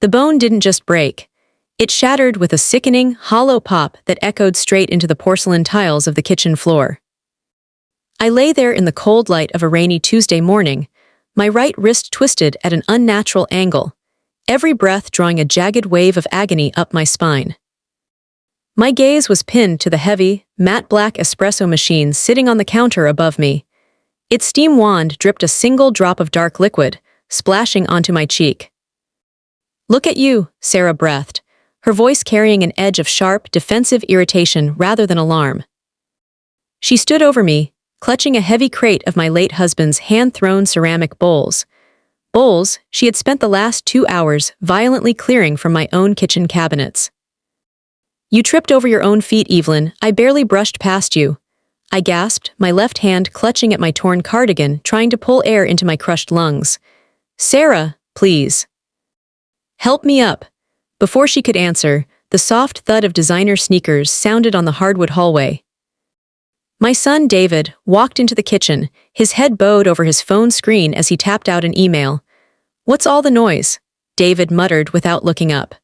The bone didn't just break. It shattered with a sickening, hollow pop that echoed straight into the porcelain tiles of the kitchen floor. I lay there in the cold light of a rainy Tuesday morning, my right wrist twisted at an unnatural angle, every breath drawing a jagged wave of agony up my spine. My gaze was pinned to the heavy, matte black espresso machine sitting on the counter above me. Its steam wand dripped a single drop of dark liquid, splashing onto my cheek. "Look at you," Sarah breathed, her voice carrying an edge of sharp, defensive irritation rather than alarm. She stood over me, clutching a heavy crate of my late husband's hand-thrown ceramic bowls. Bowls she had spent the last 2 hours violently clearing from my own kitchen cabinets. "You tripped over your own feet, Evelyn. I barely brushed past you," I gasped, my left hand clutching at my torn cardigan, trying to pull air into my crushed lungs. "Sarah, please. Help me up." Before she could answer, the soft thud of designer sneakers sounded on the hardwood hallway. My son, David, walked into the kitchen, his head bowed over his phone screen as he tapped out an email. "What's all the noise?" David muttered without looking up.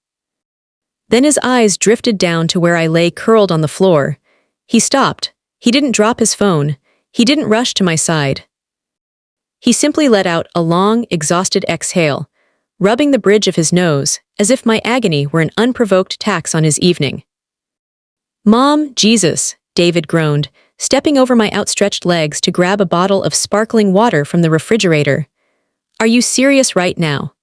Then his eyes drifted down to where I lay curled on the floor. He stopped. He didn't drop his phone. He didn't rush to my side. He simply let out a long, exhausted exhale, rubbing the bridge of his nose, as if my agony were an unprovoked tax on his evening. "Mom, Jesus," David groaned, stepping over my outstretched legs to grab a bottle of sparkling water from the refrigerator. "Are you serious right now?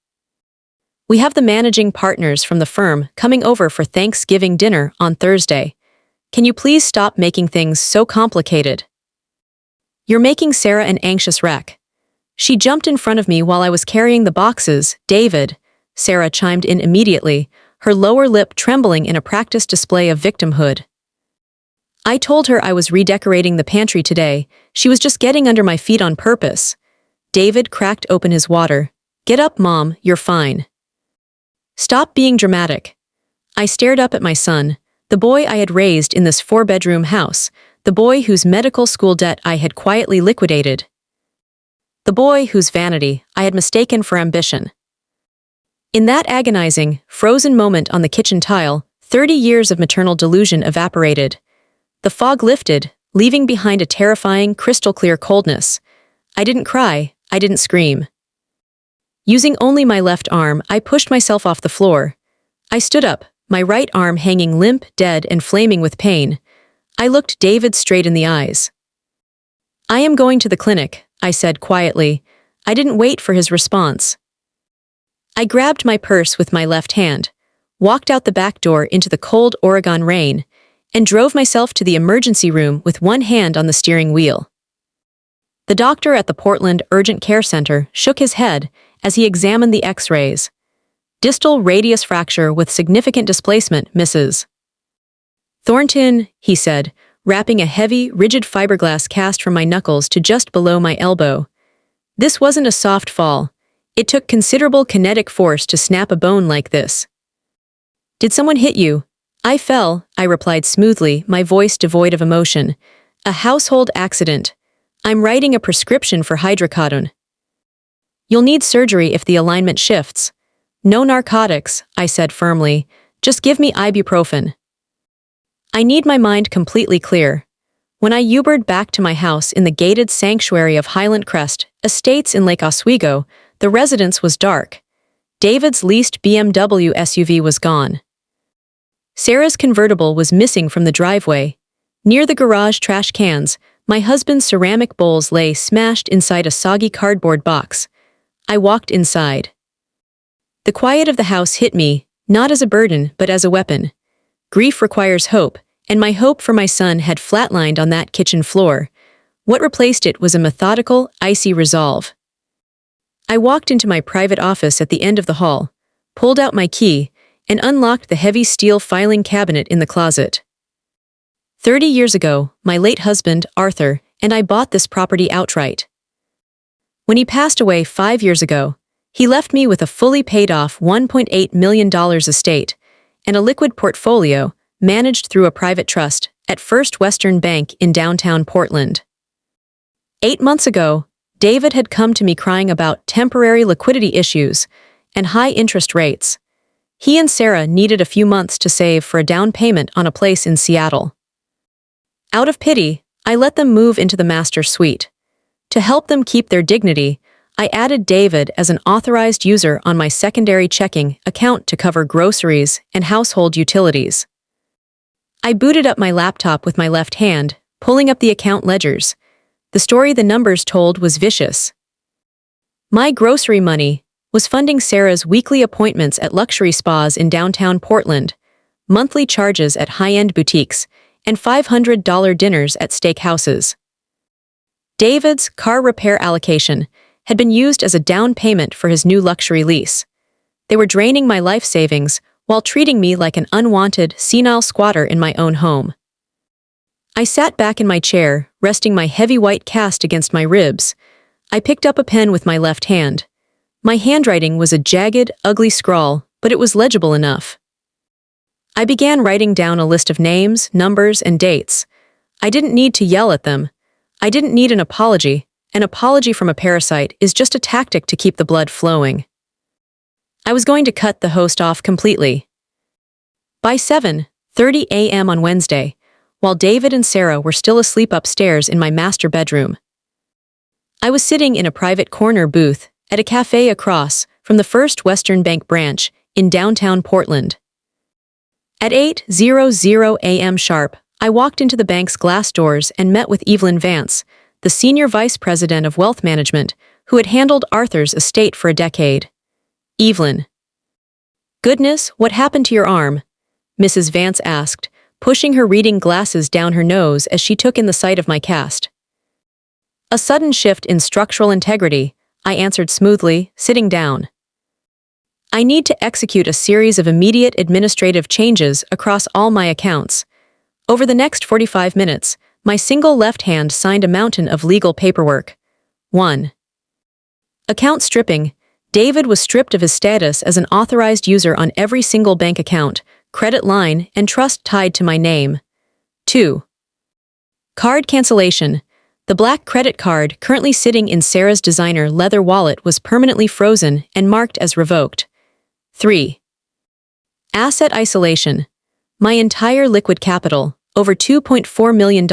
We have the managing partners from the firm coming over for Thanksgiving dinner on Thursday. Can you please stop making things so complicated? You're making Sarah an anxious wreck." She jumped in front of me while I was carrying the boxes. "David," Sarah chimed in immediately, her lower lip trembling in a practiced display of victimhood. "I told her I was redecorating the pantry today. She was just getting under my feet on purpose." David cracked open his water. "Get up, Mom, you're fine. Stop being dramatic." I stared up at my son, the boy I had raised in this 4-bedroom house, the boy whose medical school debt I had quietly liquidated, the boy whose vanity I had mistaken for ambition. In that agonizing, frozen moment on the kitchen tile, 30 years of maternal delusion evaporated. The fog lifted, leaving behind a terrifying, crystal-clear coldness. I didn't cry, I didn't scream. Using only my left arm, I pushed myself off the floor. I stood up, my right arm hanging limp, dead, and flaming with pain. I looked David straight in the eyes. "I am going to the clinic," I said quietly. I didn't wait for his response. I grabbed my purse with my left hand, walked out the back door into the cold Oregon rain, and drove myself to the emergency room with one hand on the steering wheel. The doctor at the Portland Urgent Care Center shook his head as he examined the X-rays. "Distal radius fracture with significant displacement, Mrs. Thornton," he said, wrapping a heavy, rigid fiberglass cast from my knuckles to just below my elbow. "This wasn't a soft fall. It took considerable kinetic force to snap a bone like this." "Did someone hit you?" "I fell," I replied smoothly, my voice devoid of emotion. "A household accident. I'm writing a prescription for hydrocodone." "You'll need surgery if the alignment shifts." "No narcotics," I said firmly. "Just give me ibuprofen." I need my mind completely clear. When I Ubered back to my house in the gated sanctuary of Highland Crest Estates in Lake Oswego, the residence was dark. David's leased BMW SUV was gone. Sarah's convertible was missing from the driveway. Near the garage trash cans, my husband's ceramic bowls lay smashed inside a soggy cardboard box. I walked inside. The quiet of the house hit me, not as a burden but as a weapon. Grief requires hope, and my hope for my son had flatlined on that kitchen floor. What replaced it was a methodical, icy resolve. I walked into my private office at the end of the hall, pulled out my key, and unlocked the heavy steel filing cabinet in the closet. 30 years ago, my late husband, Arthur, and I bought this property outright. When he passed away 5 years ago, he left me with a fully paid-off $1.8 million estate and a liquid portfolio managed through a private trust at First Western Bank in downtown Portland. 8 months ago, David had come to me crying about temporary liquidity issues and high interest rates. He and Sarah needed a few months to save for a down payment on a place in Seattle. Out of pity, I let them move into the master suite. To help them keep their dignity, I added David as an authorized user on my secondary checking account to cover groceries and household utilities. I booted up my laptop with my left hand, pulling up the account ledgers. The story the numbers told was vicious. My grocery money was funding Sarah's weekly appointments at luxury spas in downtown Portland, monthly charges at high-end boutiques, and $500 dinners at steakhouses. David's car repair allocation had been used as a down payment for his new luxury lease. They were draining my life savings while treating me like an unwanted, senile squatter in my own home. I sat back in my chair, resting my heavy white cast against my ribs. I picked up a pen with my left hand. My handwriting was a jagged, ugly scrawl, but it was legible enough. I began writing down a list of names, numbers, and dates. I didn't need to yell at them. I didn't need an apology. An apology from a parasite is just a tactic to keep the blood flowing. I was going to cut the host off completely. By 7:30 a.m. on Wednesday, while David and Sarah were still asleep upstairs in my master bedroom, I was sitting in a private corner booth at a cafe across from the First Western Bank branch in downtown Portland. At 8:00 a.m. sharp, I walked into the bank's glass doors and met with Evelyn Vance, the senior vice president of wealth management, who had handled Arthur's estate for a decade. Evelyn. "Goodness, what happened to your arm?" Mrs. Vance asked, pushing her reading glasses down her nose as she took in the sight of my cast. "A sudden shift in structural integrity," I answered smoothly, sitting down. "I need to execute a series of immediate administrative changes across all my accounts. Over the next 45 minutes, my single left hand signed a mountain of legal paperwork. 1. Account stripping. David was stripped of his status as an authorized user on every single bank account, credit line, and trust tied to my name. 2. Card cancellation. The black credit card currently sitting in Sarah's designer leather wallet was permanently frozen and marked as revoked. 3. Asset isolation. My entire liquid capital, over $2.4 million,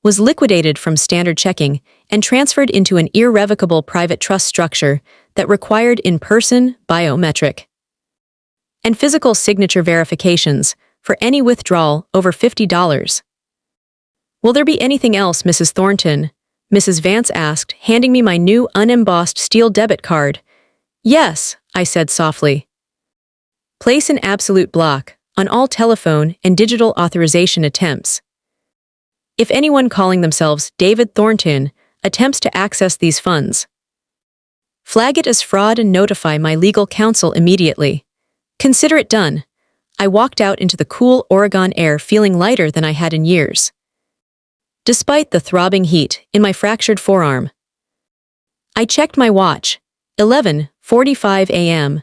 was liquidated from standard checking and transferred into an irrevocable private trust structure that required in-person biometric and physical signature verifications for any withdrawal over $50. "Will there be anything else, Mrs. Thornton?" Mrs. Vance asked, handing me my new unembossed steel debit card. "Yes," I said softly. "Place an absolute block on all telephone and digital authorization attempts. If anyone calling themselves David Thornton attempts to access these funds, flag it as fraud and notify my legal counsel immediately. Consider it done." I walked out into the cool Oregon air feeling lighter than I had in years, despite the throbbing heat in my fractured forearm. I checked my watch. 11:45 a.m.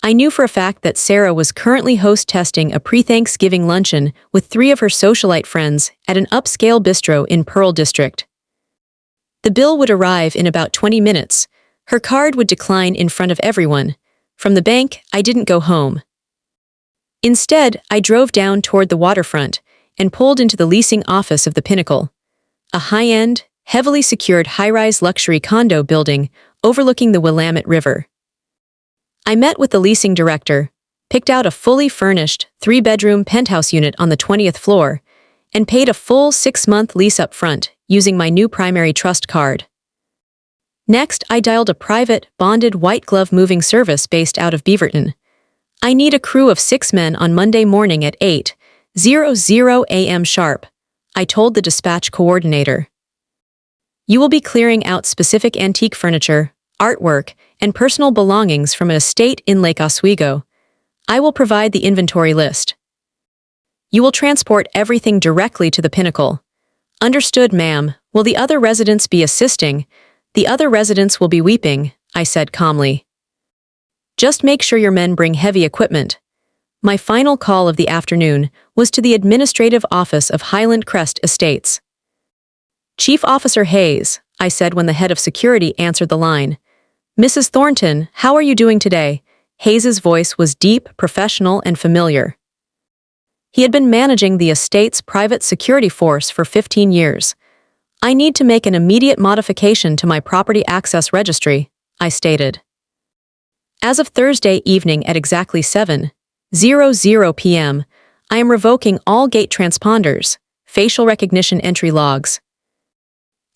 I knew for a fact that Sarah was currently host-testing a pre-Thanksgiving luncheon with 3 of her socialite friends at an upscale bistro in Pearl District. The bill would arrive in about 20 minutes. Her card would decline in front of everyone. From the bank, I didn't go home. Instead, I drove down toward the waterfront and pulled into the leasing office of the Pinnacle, a high-end, heavily secured high-rise luxury condo building overlooking the Willamette River. I met with the leasing director, picked out a fully furnished 3-bedroom penthouse unit on the 20th floor, and paid a full 6-month lease up front using my new primary trust card. Next, I dialed a private, bonded white glove moving service based out of Beaverton. "I need a crew of 6 men on Monday morning at 8:00 a.m. sharp," I told the dispatch coordinator. "You will be clearing out specific antique furniture, artwork, and personal belongings from an estate in Lake Oswego. I will provide the inventory list. You will transport everything directly to the Pinnacle." "Understood, ma'am. Will the other residents be assisting?" "The other residents will be weeping," I said calmly. "Just make sure your men bring heavy equipment." My final call of the afternoon was to the administrative office of Highland Crest Estates. "Chief Officer Hayes," I said when the head of security answered the line. "Mrs. Thornton, how are you doing today? Hayes's voice was deep, professional, and familiar. He had been managing the estate's private security force for 15 years. I need to make an immediate modification to my property access registry, I stated. As of Thursday evening at exactly 7:00 p.m., I am revoking all gate transponders, facial recognition entry logs,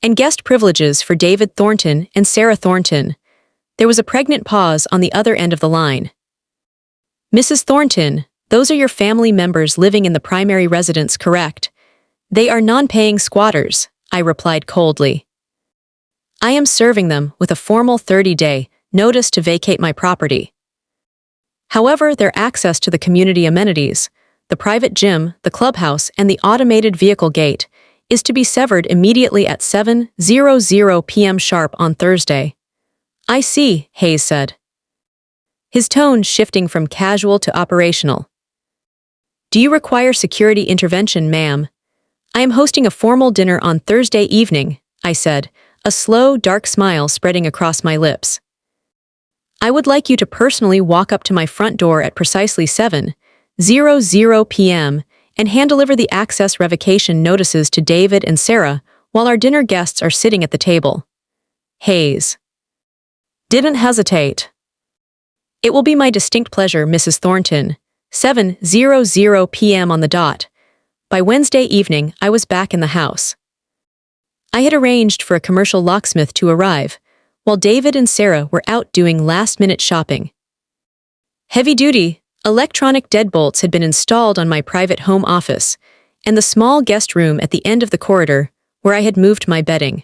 and guest privileges for David Thornton and Sarah Thornton. There was a pregnant pause on the other end of the line. Mrs. Thornton, those are your family members living in the primary residence, correct? They are non-paying squatters, I replied coldly. I am serving them with a formal 30-day notice to vacate my property. However, their access to the community amenities, the private gym, the clubhouse, and the automated vehicle gate, is to be severed immediately at 7:00 p.m. sharp on Thursday. I see, Hayes said, his tone shifting from casual to operational. Do you require security intervention, ma'am? I am hosting a formal dinner on Thursday evening, I said, a slow, dark smile spreading across my lips. I would like you to personally walk up to my front door at precisely 7:00 p.m. and hand-deliver the access revocation notices to David and Sarah while our dinner guests are sitting at the table. Hayes didn't hesitate. It will be my distinct pleasure, Mrs. Thornton. 7:00 p.m. on the dot. By Wednesday evening, I was back in the house. I had arranged for a commercial locksmith to arrive, while David and Sarah were out doing last-minute shopping. Heavy-duty, electronic deadbolts had been installed on my private home office and the small guest room at the end of the corridor where I had moved my bedding.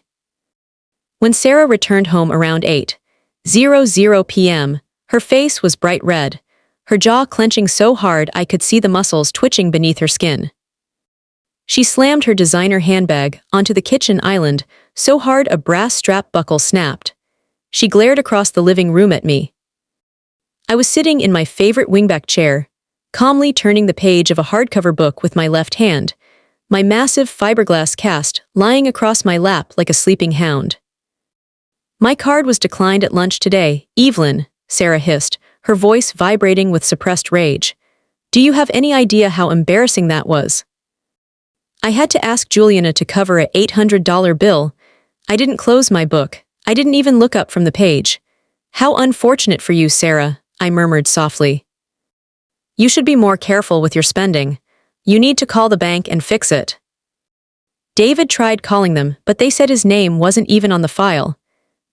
When Sarah returned home around 8:00 p.m., her face was bright red, her jaw clenching so hard I could see the muscles twitching beneath her skin. She slammed her designer handbag onto the kitchen island so hard a brass strap buckle snapped. She glared across the living room at me. I was sitting in my favorite wingback chair, calmly turning the page of a hardcover book with my left hand, my massive fiberglass cast lying across my lap like a sleeping hound. My card was declined at lunch today, Evelyn, Sarah hissed, her voice vibrating with suppressed rage. Do you have any idea how embarrassing that was? I had to ask Juliana to cover a $800 bill. I didn't close my book. I didn't even look up from the page. How unfortunate for you, Sarah, I murmured softly. You should be more careful with your spending. You need to call the bank and fix it. David tried calling them, but they said his name wasn't even on the file.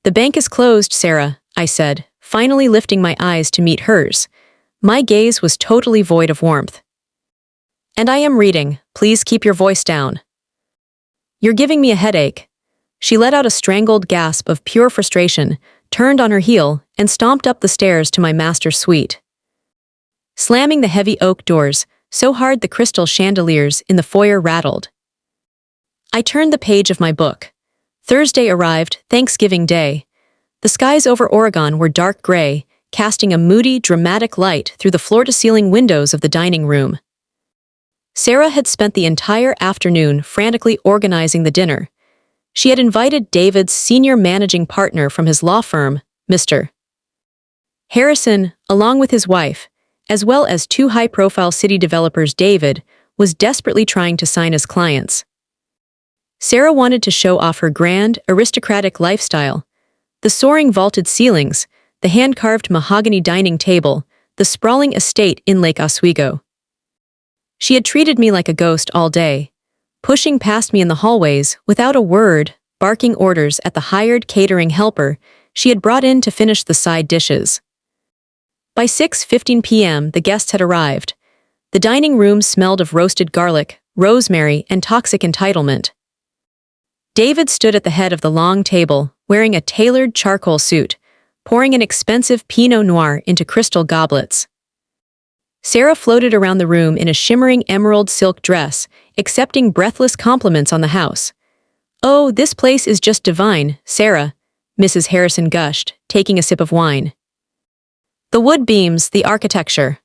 The bank is closed, Sarah, I said, finally lifting my eyes to meet hers. My gaze was totally void of warmth. And I am reading. Please keep your voice down. You're giving me a headache. She let out a strangled gasp of pure frustration, turned on her heel, and stomped up the stairs to my master's suite. Slamming the heavy oak doors, so hard the crystal chandeliers in the foyer rattled. I turned the page of my book. Thursday arrived, Thanksgiving Day. The skies over Oregon were dark gray, casting a moody, dramatic light through the floor-to-ceiling windows of the dining room. Sarah had spent the entire afternoon frantically organizing the dinner. She had invited David's senior managing partner from his law firm, Mr. Harrison, along with his wife, as well as two high-profile city developers. David was desperately trying to sign as clients. Sarah wanted to show off her grand, aristocratic lifestyle. The soaring vaulted ceilings, the hand-carved mahogany dining table, the sprawling estate in Lake Oswego. She had treated me like a ghost all day, pushing past me in the hallways without a word, barking orders at the hired catering helper she had brought in to finish the side dishes. By 6:15 p.m., the guests had arrived. The dining room smelled of roasted garlic, rosemary, and toxic entitlement. David stood at the head of the long table, wearing a tailored charcoal suit, pouring an expensive Pinot Noir into crystal goblets. Sarah floated around the room in a shimmering emerald silk dress, accepting breathless compliments on the house. "Oh, this place is just divine, Sarah," Mrs. Harrison gushed, taking a sip of wine. "The wood beams, the architecture.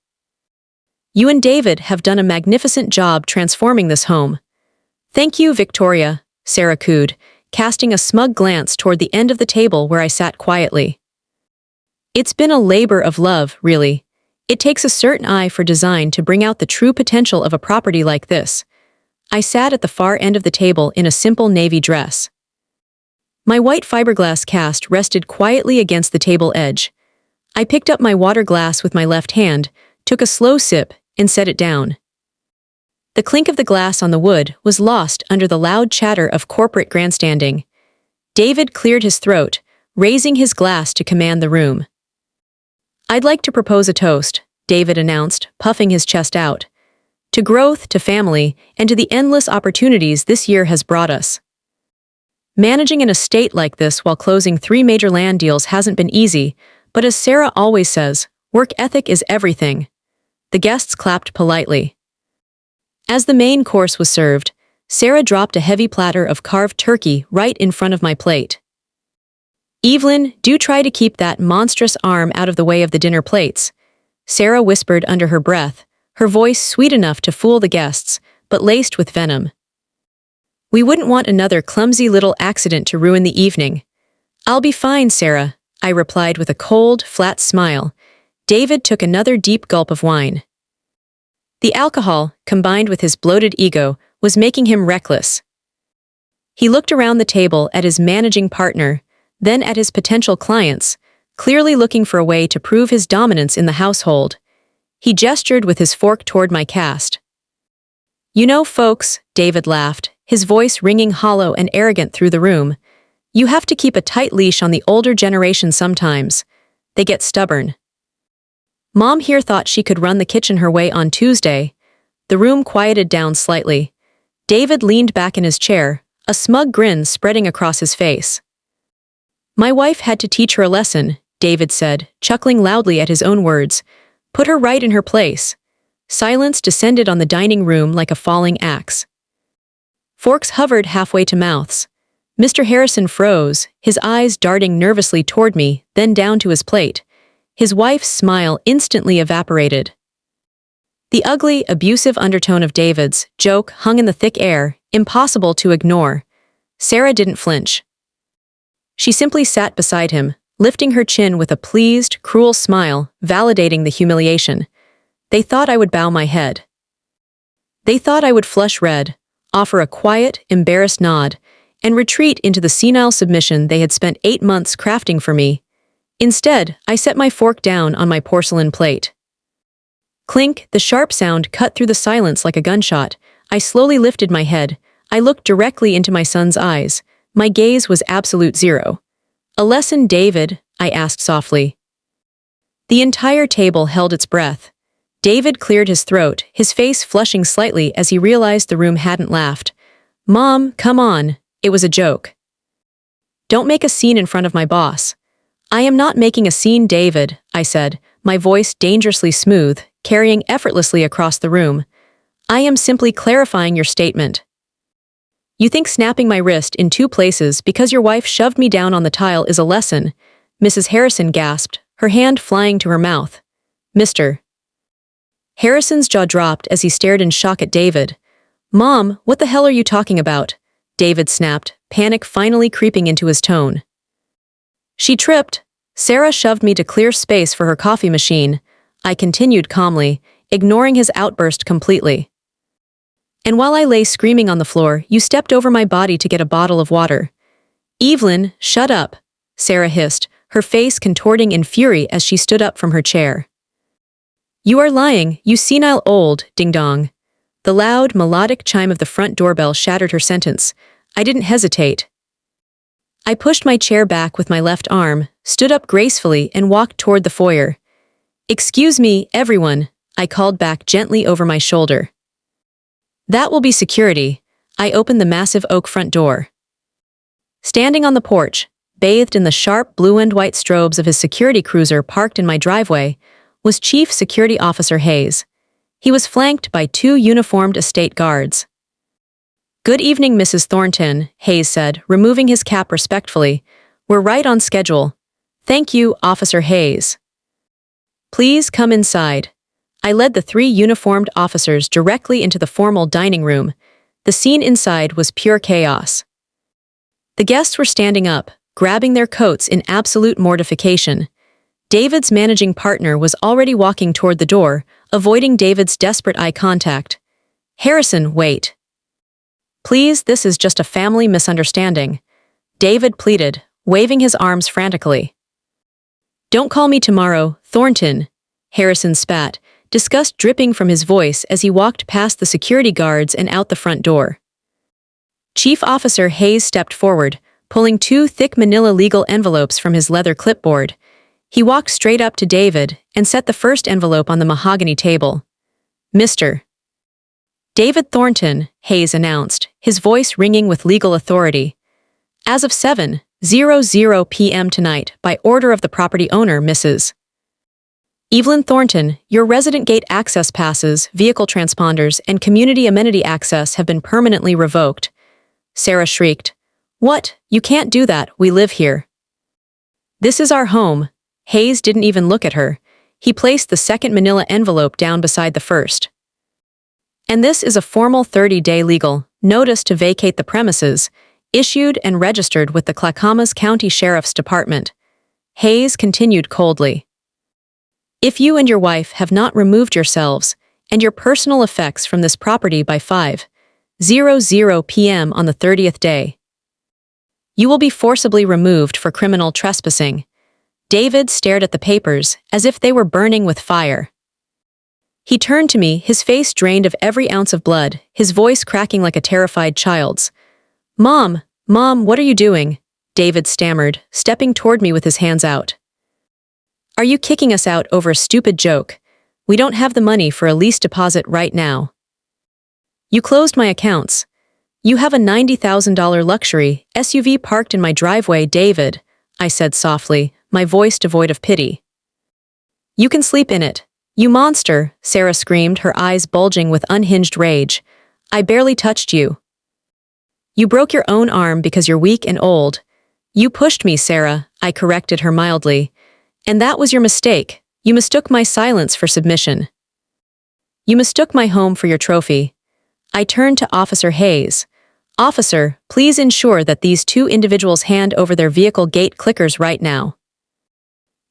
You and David have done a magnificent job transforming this home." "Thank you, Victoria," Sarah cooed, casting a smug glance toward the end of the table where I sat quietly. It's been a labor of love, really. It takes a certain eye for design to bring out the true potential of a property like this. I sat at the far end of the table in a simple navy dress. My white fiberglass cast rested quietly against the table edge. I picked up my water glass with my left hand, took a slow sip, and set it down. The clink of the glass on the wood was lost under the loud chatter of corporate grandstanding. David cleared his throat, raising his glass to command the room. "I'd like to propose a toast," David announced, puffing his chest out. "To growth, to family, and to the endless opportunities this year has brought us." Managing an estate like this while closing 3 major land deals hasn't been easy, but as Sarah always says, work ethic is everything. The guests clapped politely. As the main course was served, Sarah dropped a heavy platter of carved turkey right in front of my plate. "Evelyn, do try to keep that monstrous arm out of the way of the dinner plates," Sarah whispered under her breath, her voice sweet enough to fool the guests, but laced with venom. "We wouldn't want another clumsy little accident to ruin the evening." "I'll be fine, Sarah," I replied with a cold, flat smile. David took another deep gulp of wine. The alcohol, combined with his bloated ego, was making him reckless. He looked around the table at his managing partner, then at his potential clients, clearly looking for a way to prove his dominance in the household. He gestured with his fork toward my cast. "You know, folks," David laughed, his voice ringing hollow and arrogant through the room, "you have to keep a tight leash on the older generation sometimes. They get stubborn." Mom here thought she could run the kitchen her way on Tuesday. The room quieted down slightly. David leaned back in his chair, a smug grin spreading across his face. "My wife had to teach her a lesson," David said, chuckling loudly at his own words. "Put her right in her place." Silence descended on the dining room like a falling axe. Forks hovered halfway to mouths. Mr. Harrison froze, his eyes darting nervously toward me, then down to his plate. His wife's smile instantly evaporated. The ugly, abusive undertone of David's joke hung in the thick air, impossible to ignore. Sarah didn't flinch. She simply sat beside him, lifting her chin with a pleased, cruel smile, validating the humiliation. They thought I would bow my head. They thought I would flush red, offer a quiet, embarrassed nod, and retreat into the senile submission they had spent 8 months crafting for me. Instead, I set my fork down on my porcelain plate. Clink, the sharp sound cut through the silence like a gunshot. I slowly lifted my head. I looked directly into my son's eyes. My gaze was absolute zero. "A lesson, David?" I asked softly. The entire table held its breath. David cleared his throat, his face flushing slightly as he realized the room hadn't laughed. "Mom, come on. It was a joke." "Don't make a scene in front of my boss." "I am not making a scene, David," I said, my voice dangerously smooth, carrying effortlessly across the room. "I am simply clarifying your statement. You think snapping my wrist in 2 places because your wife shoved me down on the tile is a lesson?" Mrs. Harrison gasped, her hand flying to her mouth. "Mr. Harrison's jaw dropped as he stared in shock at David. "Mom, what the hell are you talking about?" David snapped, panic finally creeping into his tone. "She tripped. Sarah shoved me to clear space for her coffee machine," I continued calmly, ignoring his outburst completely. "And while I lay screaming on the floor, you stepped over my body to get a bottle of water." "Evelyn, shut up," Sarah hissed, her face contorting in fury as she stood up from her chair. "You are lying, you senile old ding-dong." The loud, melodic chime of the front doorbell shattered her sentence. I didn't hesitate. I pushed my chair back with my left arm, stood up gracefully, and walked toward the foyer. "Excuse me, everyone," I called back gently over my shoulder. "That will be security." I opened the massive oak front door. Standing on the porch, bathed in the sharp blue and white strobes of his security cruiser parked in my driveway, was Chief Security Officer Hayes. He was flanked by 2 uniformed estate guards. "Good evening, Mrs. Thornton," Hayes said, removing his cap respectfully. "We're right on schedule." "Thank you, Officer Hayes." "Please come inside." I led the 3 uniformed officers directly into the formal dining room. The scene inside was pure chaos. The guests were standing up, grabbing their coats in absolute mortification. David's managing partner was already walking toward the door, avoiding David's desperate eye contact. "Harrison, wait. Please, this is just a family misunderstanding," David pleaded, waving his arms frantically. "Don't call me tomorrow, Thornton," Harrison spat, disgust dripping from his voice as he walked past the security guards and out the front door. Chief Officer Hayes stepped forward, pulling 2 thick manila legal envelopes from his leather clipboard. He walked straight up to David and set the first envelope on the mahogany table. "Mr. David Thornton," Hayes announced, his voice ringing with legal authority. "As of 7:00 p.m. tonight, by order of the property owner, Mrs. Evelyn Thornton, your resident gate access passes, vehicle transponders, and community amenity access have been permanently revoked." Sarah shrieked. "What? You can't do that, we live here." "This is our home." Hayes didn't even look at her. He placed the second manila envelope down beside the first. "And this is a formal 30-day legal notice to vacate the premises, issued and registered with the Clackamas County Sheriff's Department," Hayes continued coldly. "If you and your wife have not removed yourselves and your personal effects from this property by 5:00 p.m. on the 30th day, you will be forcibly removed for criminal trespassing." David stared at the papers as if they were burning with fire. He turned to me, his face drained of every ounce of blood, his voice cracking like a terrified child's. Mom, what are you doing?" David stammered, stepping toward me with his hands out. "Are you kicking us out over a stupid joke? We don't have the money for a lease deposit right now. You closed my accounts. You have a $90,000 luxury SUV parked in my driveway, David," I said softly, my voice devoid of pity. "You can sleep in it. You monster," Sarah screamed, her eyes bulging with unhinged rage. "I barely touched you. You broke your own arm because you're weak and old." "You pushed me, Sarah," I corrected her mildly. "And that was your mistake. You mistook my silence for submission. You mistook my home for your trophy." I turned to Officer Hayes. "Officer, please ensure that these 2 individuals hand over their vehicle gate clickers right now.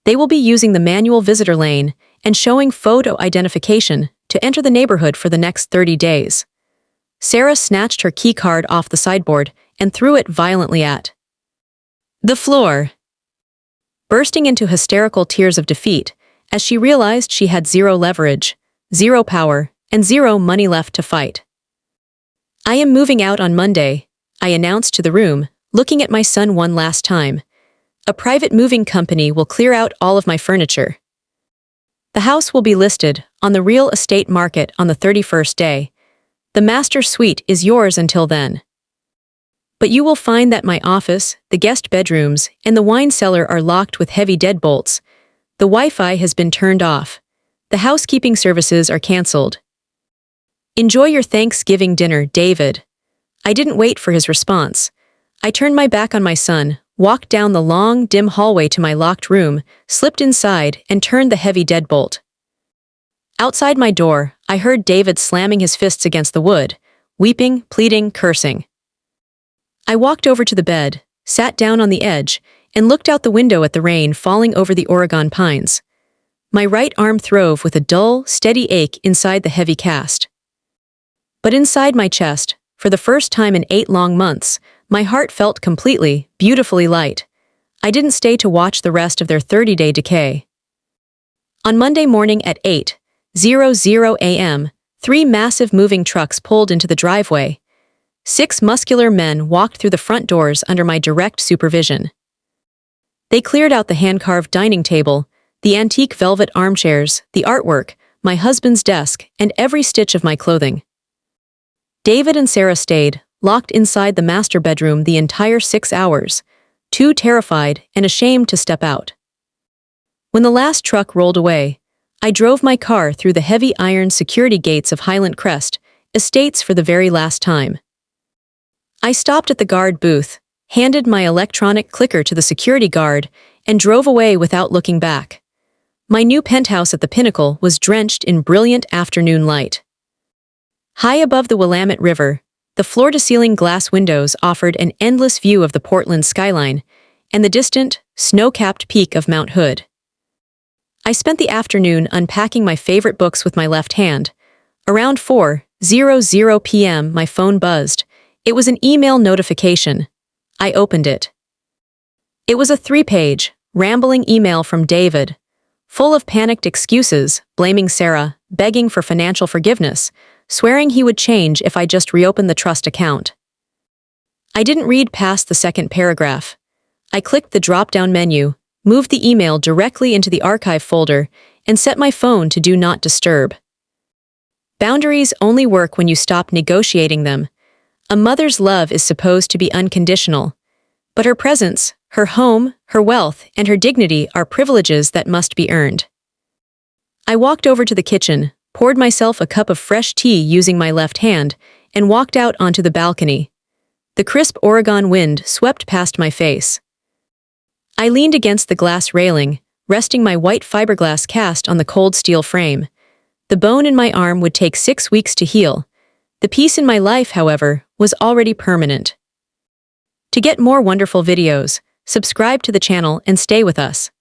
They will be using the manual visitor lane and showing photo identification to enter the neighborhood for the next 30 days. Sarah snatched her key card off the sideboard and threw it violently at the floor, bursting into hysterical tears of defeat as she realized she had 0 leverage, 0 power, and 0 money left to fight. "I am moving out on Monday," I announced to the room, looking at my son one last time. "A private moving company will clear out all of my furniture. The house will be listed on the real estate market on the 31st day. The master suite is yours until then. But you will find that my office, the guest bedrooms, and the wine cellar are locked with heavy deadbolts. The Wi-Fi has been turned off. The housekeeping services are canceled. Enjoy your Thanksgiving dinner, David." I didn't wait for his response. I turned my back on my son, walked down the long, dim hallway to my locked room, slipped inside, and turned the heavy deadbolt. Outside my door, I heard David slamming his fists against the wood, weeping, pleading, cursing. I walked over to the bed, sat down on the edge, and looked out the window at the rain falling over the Oregon pines. My right arm throve with a dull, steady ache inside the heavy cast. But inside my chest, for the first time in 8 long months, my heart felt completely, beautifully light. I didn't stay to watch the rest of their 30-day decay. On Monday morning at 8:00 a.m., 3 massive moving trucks pulled into the driveway. 6 muscular men walked through the front doors under my direct supervision. They cleared out the hand-carved dining table, the antique velvet armchairs, the artwork, my husband's desk, and every stitch of my clothing. David and Sarah stayed, locked inside the master bedroom the entire 6 hours, too terrified and ashamed to step out. When the last truck rolled away, I drove my car through the heavy iron security gates of Highland Crest Estates for the very last time. I stopped at the guard booth, handed my electronic clicker to the security guard, and drove away without looking back. My new penthouse at the Pinnacle was drenched in brilliant afternoon light. High above the Willamette River, the floor-to-ceiling glass windows offered an endless view of the Portland skyline and the distant, snow-capped peak of Mount Hood. I spent the afternoon unpacking my favorite books with my left hand. Around 4:00 p.m., my phone buzzed. It was an email notification. I opened it. It was a 3-page, rambling email from David, full of panicked excuses, blaming Sarah, begging for financial forgiveness, swearing he would change if I just reopened the trust account. I didn't read past the second paragraph. I clicked the drop-down menu, moved the email directly into the archive folder, and set my phone to Do Not Disturb. Boundaries only work when you stop negotiating them. A mother's love is supposed to be unconditional, but her presence, her home, her wealth, and her dignity are privileges that must be earned. I walked over to the kitchen, poured myself a cup of fresh tea using my left hand, and walked out onto the balcony. The crisp Oregon wind swept past my face. I leaned against the glass railing, resting my white fiberglass cast on the cold steel frame. The bone in my arm would take 6 weeks to heal. The peace in my life, however, was already permanent. To get more wonderful videos, subscribe to the channel and stay with us.